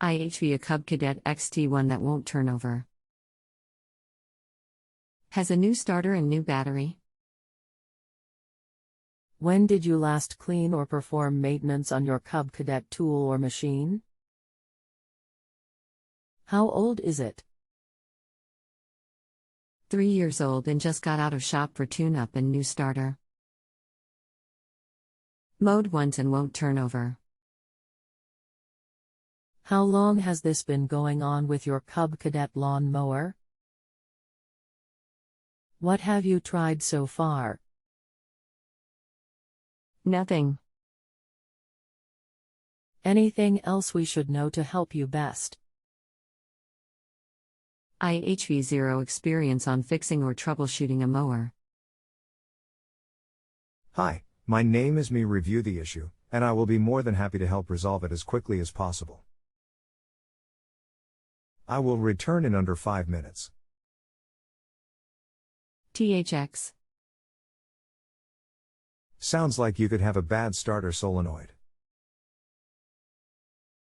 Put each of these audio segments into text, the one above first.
IHV a Cub Cadet xt1 that won't turn over. Has a new starter and new battery. When did you last clean or perform maintenance on your Cub Cadet tool or machine? How old is it? 3 years old and just got out of shop for tune-up and new starter. Mowed once and won't turn over. How long has this been going on with your Cub Cadet lawn mower? What have you tried so far? Nothing. Anything else we should know to help you best? IHV zero experience on fixing or troubleshooting a mower. Hi, my name is Me. Review the issue, and I will be more than happy to help resolve it as quickly as possible. I will return in under 5 minutes. THX. Sounds like you could have a bad starter solenoid.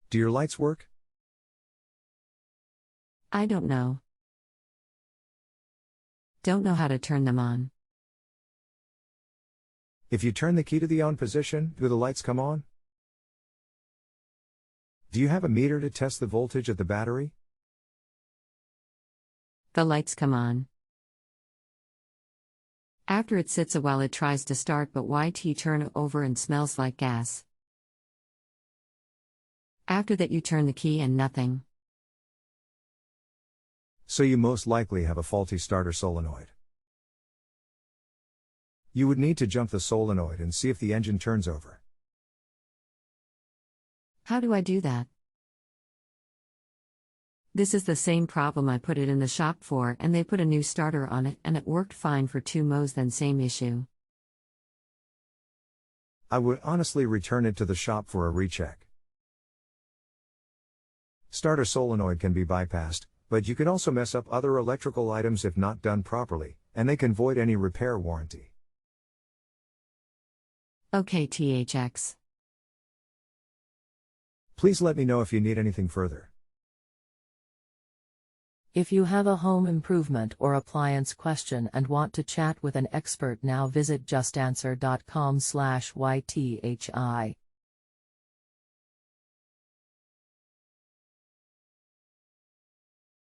Do your lights work? I don't know. Don't know how to turn them on. If you turn the key to the on position, do the lights come on? Do you have a meter to test the voltage of the battery? The lights come on. After it sits a while it tries to start but YT turn over and smells like gas. After that you turn the key and nothing. So you most likely have a faulty starter solenoid. You would need to jump the solenoid and see if the engine turns over. How do I do that? This is the same problem I put it in the shop for and they put a new starter on it and it worked fine for 2 mows, then same issue. I would honestly return it to the shop for a recheck. Starter solenoid can be bypassed, but you can also mess up other electrical items if not done properly, and they can void any repair warranty. Okay THX. Please let me know if you need anything further. If you have a home improvement or appliance question and want to chat with an expert now, visit justanswer.com/ythi.